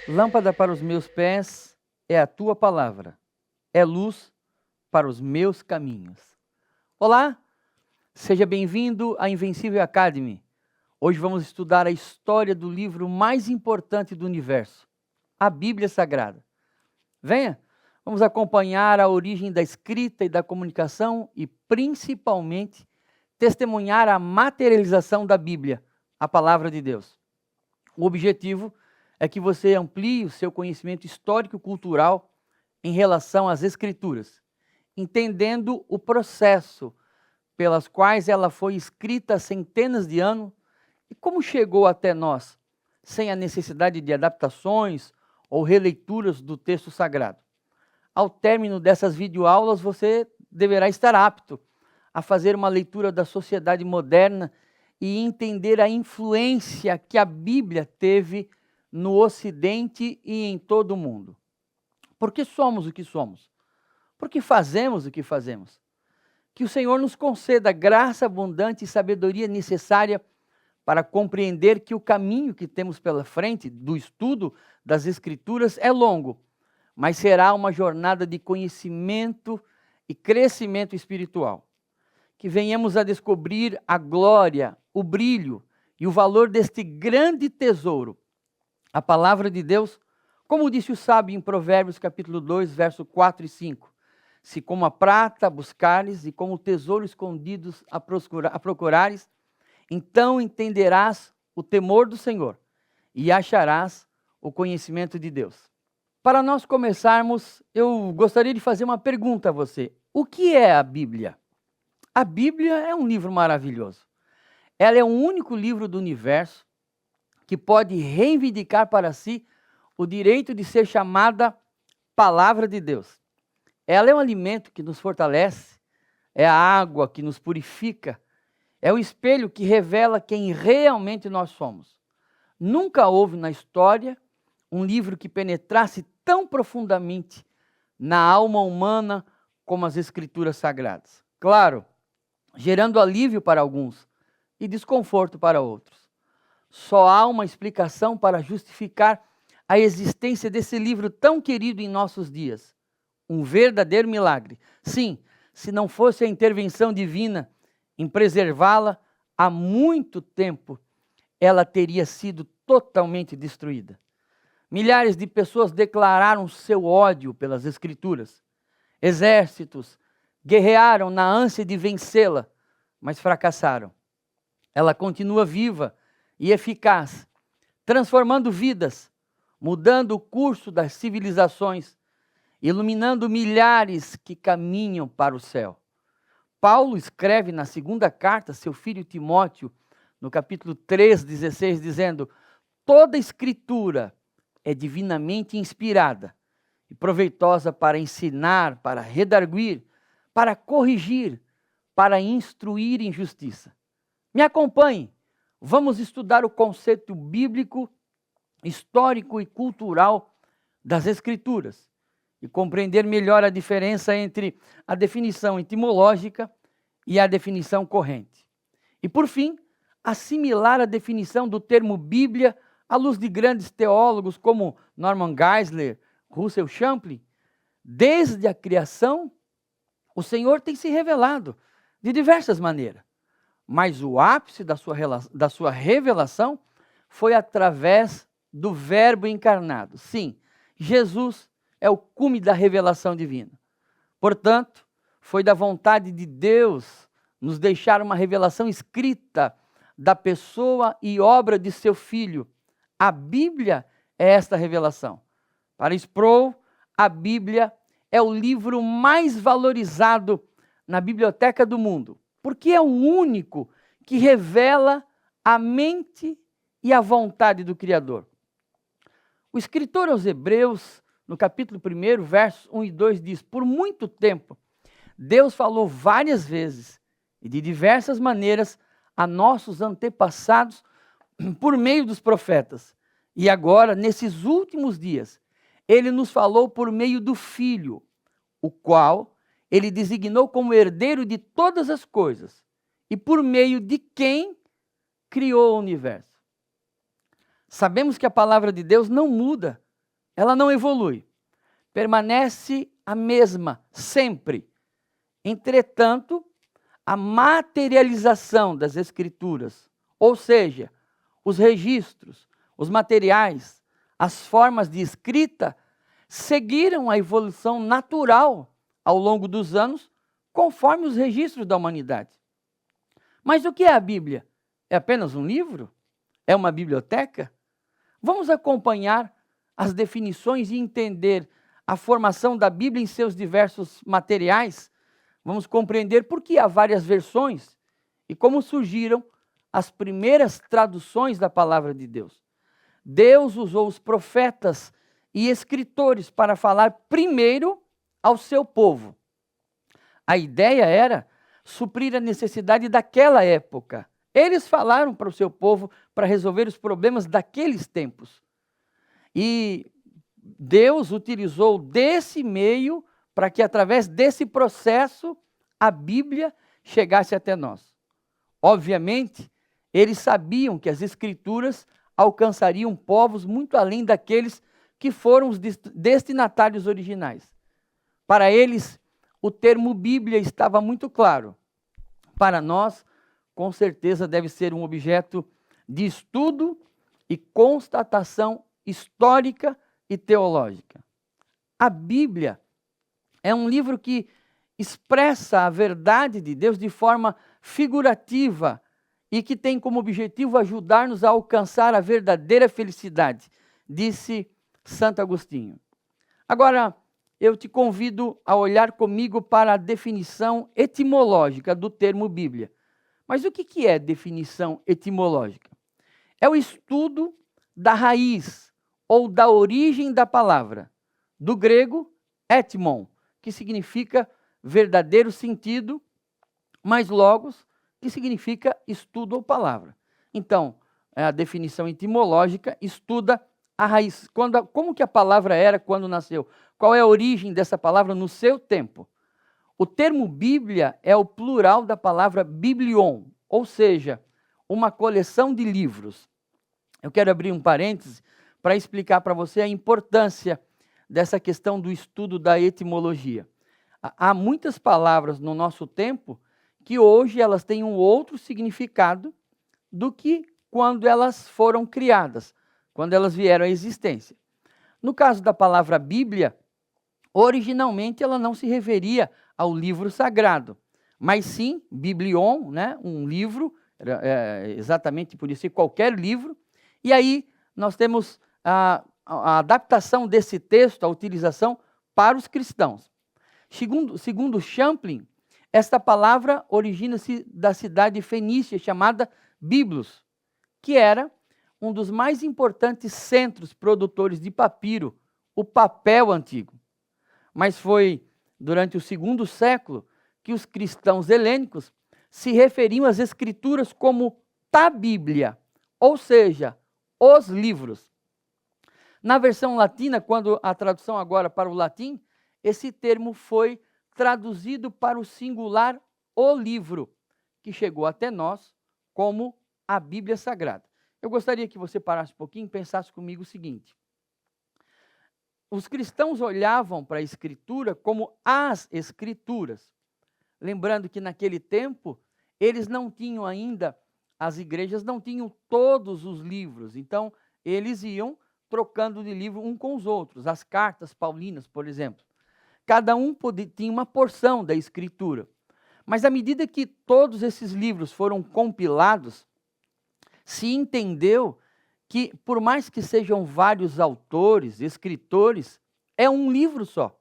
Lâmpada para os meus pés é a tua palavra, é luz para os meus caminhos. Olá, seja bem-vindo à Invencível Academy. Hoje vamos estudar a história do livro mais importante do universo, a Bíblia Sagrada. Venha, vamos acompanhar a origem da escrita e da comunicação e, principalmente, testemunhar a materialização da Bíblia, a palavra de Deus. O objetivo é que você amplie o seu conhecimento histórico e cultural em relação às Escrituras, entendendo o processo pelas quais ela foi escrita há centenas de anos e como chegou até nós, sem a necessidade de adaptações ou releituras do texto sagrado. Ao término dessas videoaulas, você deverá estar apto a fazer uma leitura da sociedade moderna e entender a influência que a Bíblia teve no Ocidente e em todo o mundo. Por que somos o que somos? Por que fazemos o que fazemos? Que o Senhor nos conceda graça abundante e sabedoria necessária para compreender que o caminho que temos pela frente do estudo das Escrituras é longo, mas será uma jornada de conhecimento e crescimento espiritual. Que venhamos a descobrir a glória, o brilho e o valor deste grande tesouro, a palavra de Deus, como disse o sábio em Provérbios capítulo 2, verso 4 e 5. Se como a prata buscares e como tesouro escondidos a procurares, então entenderás o temor do Senhor e acharás o conhecimento de Deus. Para nós começarmos, eu gostaria de fazer uma pergunta a você. O que é a Bíblia? A Bíblia é um livro maravilhoso. Ela é o único livro do universo que pode reivindicar para si o direito de ser chamada Palavra de Deus. Ela é um alimento que nos fortalece, é a água que nos purifica, é o espelho que revela quem realmente nós somos. Nunca houve na história um livro que penetrasse tão profundamente na alma humana como as Escrituras Sagradas. Claro, gerando alívio para alguns e desconforto para outros. Só há uma explicação para justificar a existência desse livro tão querido em nossos dias. Um verdadeiro milagre. Sim, se não fosse a intervenção divina em preservá-la, há muito tempo ela teria sido totalmente destruída. Milhares de pessoas declararam seu ódio pelas Escrituras. Exércitos guerrearam na ânsia de vencê-la, mas fracassaram. Ela continua viva e eficaz, transformando vidas, mudando o curso das civilizações, iluminando milhares que caminham para o céu. Paulo escreve na segunda carta a seu filho Timóteo, no capítulo 3, 16, dizendo: toda escritura é divinamente inspirada e proveitosa para ensinar, para redarguir, para corrigir, para instruir em justiça. Me acompanhe. Vamos estudar o conceito bíblico, histórico e cultural das Escrituras e compreender melhor a diferença entre a definição etimológica e a definição corrente. E, por fim, assimilar a definição do termo Bíblia à luz de grandes teólogos como Norman Geisler, Russell Champlin. Desde a criação, o Senhor tem se revelado de diversas maneiras. Mas o ápice da sua revelação foi através do Verbo encarnado. Sim, Jesus é o cume da revelação divina. Portanto, foi da vontade de Deus nos deixar uma revelação escrita da pessoa e obra de seu Filho. A Bíblia é esta revelação. Para Sproul, a Bíblia é o livro mais valorizado na biblioteca do mundo, porque é o único que revela a mente e a vontade do Criador. O escritor aos Hebreus, no capítulo 1, versos 1 e 2, diz: por muito tempo, Deus falou várias vezes e de diversas maneiras a nossos antepassados por meio dos profetas. E agora, nesses últimos dias, Ele nos falou por meio do Filho, o qual Ele designou como herdeiro de todas as coisas, e por meio de quem criou o universo. Sabemos que a palavra de Deus não muda, ela não evolui, permanece a mesma sempre. Entretanto, a materialização das Escrituras, ou seja, os registros, os materiais, as formas de escrita, seguiram a evolução natural ao longo dos anos, conforme os registros da humanidade. Mas o que é a Bíblia? É apenas um livro? É uma biblioteca? Vamos acompanhar as definições e entender a formação da Bíblia em seus diversos materiais. Vamos compreender por que há várias versões e como surgiram as primeiras traduções da palavra de Deus. Deus usou os profetas e escritores para falar primeiro ao seu povo. A ideia era suprir a necessidade daquela época. Eles falaram para o seu povo para resolver os problemas daqueles tempos. E Deus utilizou desse meio para que, através desse processo, a Bíblia chegasse até nós. Obviamente, eles sabiam que as Escrituras alcançariam povos muito além daqueles que foram os destinatários originais. Para eles, o termo Bíblia estava muito claro. Para nós, com certeza, deve ser um objeto de estudo e constatação histórica e teológica. A Bíblia é um livro que expressa a verdade de Deus de forma figurativa e que tem como objetivo ajudar-nos a alcançar a verdadeira felicidade, disse Santo Agostinho. Agora, eu te convido a olhar comigo para a definição etimológica do termo Bíblia. Mas o que é definição etimológica? É o estudo da raiz ou da origem da palavra, do grego etmon, que significa verdadeiro sentido, mais logos, que significa estudo ou palavra. Então, a definição etimológica estuda a raiz. Como que a palavra era quando nasceu? Qual é a origem dessa palavra no seu tempo? O termo Bíblia é o plural da palavra biblion, ou seja, uma coleção de livros. Eu quero abrir um parêntese para explicar para você a importância dessa questão do estudo da etimologia. Há muitas palavras no nosso tempo que hoje elas têm um outro significado do que quando elas foram criadas, quando elas vieram à existência. No caso da palavra Bíblia, originalmente ela não se referia ao livro sagrado, mas sim, biblion, né, um livro, exatamente por isso, qualquer livro. E aí nós temos a adaptação desse texto, a utilização para os cristãos. Segundo Champlin, esta palavra origina-se da cidade fenícia chamada Biblos, que era um dos mais importantes centros produtores de papiro, o papel antigo. Mas foi durante o segundo século que os cristãos helênicos se referiam às escrituras como ta Bíblia, ou seja, os livros. Na versão latina, quando a tradução agora para o latim, esse termo foi traduzido para o singular o livro, que chegou até nós como a Bíblia Sagrada. Eu gostaria que você parasse um pouquinho e pensasse comigo o seguinte. Os cristãos olhavam para a Escritura como as Escrituras. Lembrando que naquele tempo, eles não tinham ainda, as igrejas não tinham todos os livros. Então, eles iam trocando de livro um com os outros. As cartas paulinas, por exemplo. Cada um tinha uma porção da Escritura. Mas à medida que todos esses livros foram compilados, se entendeu que, por mais que sejam vários autores, escritores, é um livro só.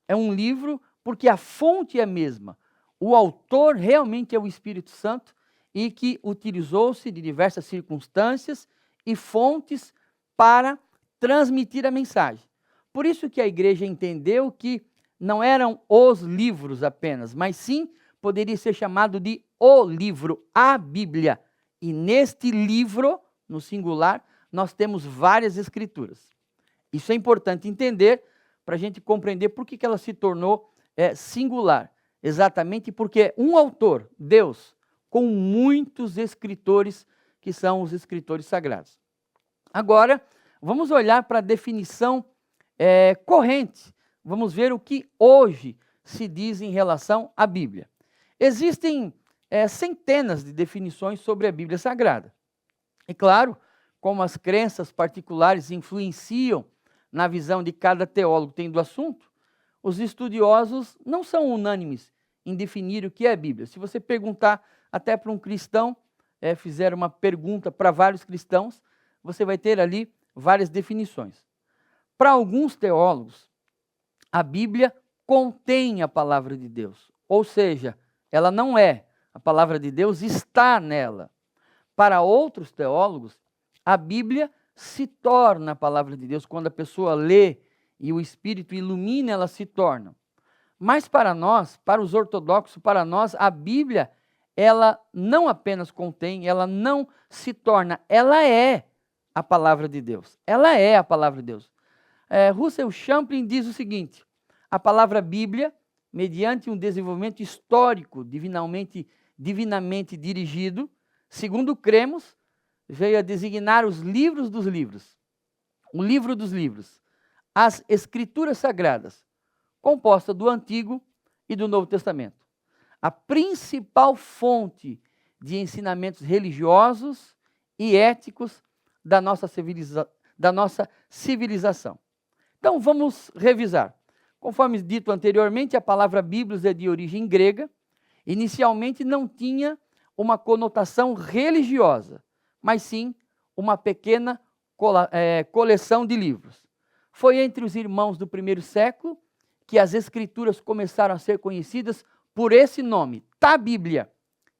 É um livro porque a fonte é a mesma. O autor realmente é o Espírito Santo e que utilizou-se de diversas circunstâncias e fontes para transmitir a mensagem. Por isso que a igreja entendeu que não eram os livros apenas, mas sim poderia ser chamado de o livro, a Bíblia. E neste livro, no singular, nós temos várias escrituras. Isso é importante entender para a gente compreender por que ela se tornou singular. Exatamente porque um autor, Deus, com muitos escritores que são os escritores sagrados. Agora, vamos olhar para a definição corrente. Vamos ver o que hoje se diz em relação à Bíblia. Existem centenas de definições sobre a Bíblia Sagrada. E claro, como as crenças particulares influenciam na visão de cada teólogo que tem do assunto, os estudiosos não são unânimes em definir o que é a Bíblia. Se você perguntar até para um cristão, fizer uma pergunta para vários cristãos, você vai ter ali várias definições. Para alguns teólogos, a Bíblia contém a palavra de Deus, ou seja, ela não é, a palavra de Deus está nela. Para outros teólogos, a Bíblia se torna a palavra de Deus. Quando a pessoa lê e o Espírito ilumina, ela se torna. Mas para nós, para os ortodoxos, para nós, a Bíblia, ela não apenas contém, ela não se torna, ela é a palavra de Deus. Ela é a palavra de Deus. Russell Champlin diz o seguinte: a palavra Bíblia, mediante um desenvolvimento histórico divinamente dirigido, segundo cremos, veio a designar os livros dos livros, o livro dos livros, as Escrituras Sagradas, composta do Antigo e do Novo Testamento. A principal fonte de ensinamentos religiosos e éticos da nossa civilização. Então, vamos revisar. Conforme dito anteriormente, a palavra Bíblios é de origem grega. Inicialmente não tinha uma conotação religiosa, mas sim uma pequena coleção de livros. Foi entre os irmãos do primeiro século que as Escrituras começaram a ser conhecidas por esse nome, tá Bíblia,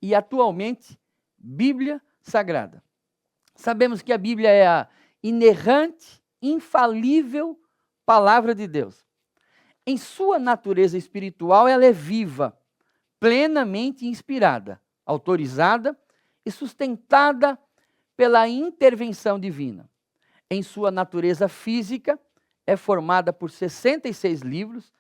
e atualmente Bíblia Sagrada. Sabemos que a Bíblia é a inerrante, infalível palavra de Deus. Em sua natureza espiritual, ela é viva, plenamente inspirada, autorizada e sustentada pela intervenção divina. Em sua natureza física, é formada por 66 livros,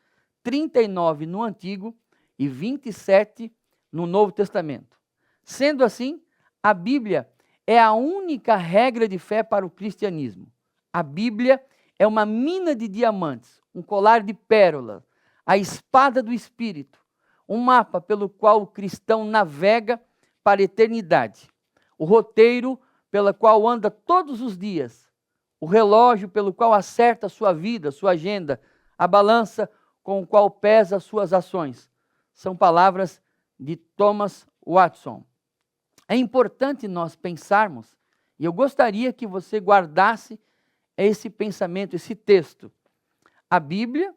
39 no Antigo e 27 no Novo Testamento. Sendo assim, a Bíblia é a única regra de fé para o cristianismo. A Bíblia é uma mina de diamantes, um colar de pérolas, a espada do Espírito, um mapa pelo qual o cristão navega para a eternidade, o roteiro pelo qual anda todos os dias, o relógio pelo qual acerta a sua vida, sua agenda, a balança com o qual pesa as suas ações. São palavras de Thomas Watson. É importante nós pensarmos, e eu gostaria que você guardasse esse pensamento, esse texto. A Bíblia,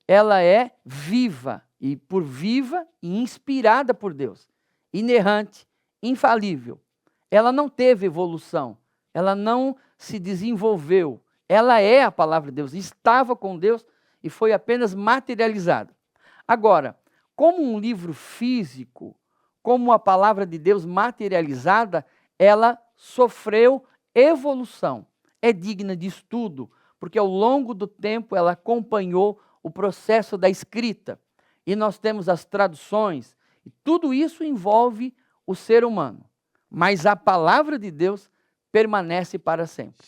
ela é viva, e por viva e inspirada por Deus, inerrante, infalível. Ela não teve evolução, ela não se desenvolveu, ela é a palavra de Deus, estava com Deus e foi apenas materializada. Agora, como um livro físico, como a palavra de Deus materializada, ela sofreu evolução, é digna de estudo, porque ao longo do tempo ela acompanhou o processo da escrita, e nós temos as traduções, e tudo isso envolve o ser humano, mas a palavra de Deus permanece para sempre.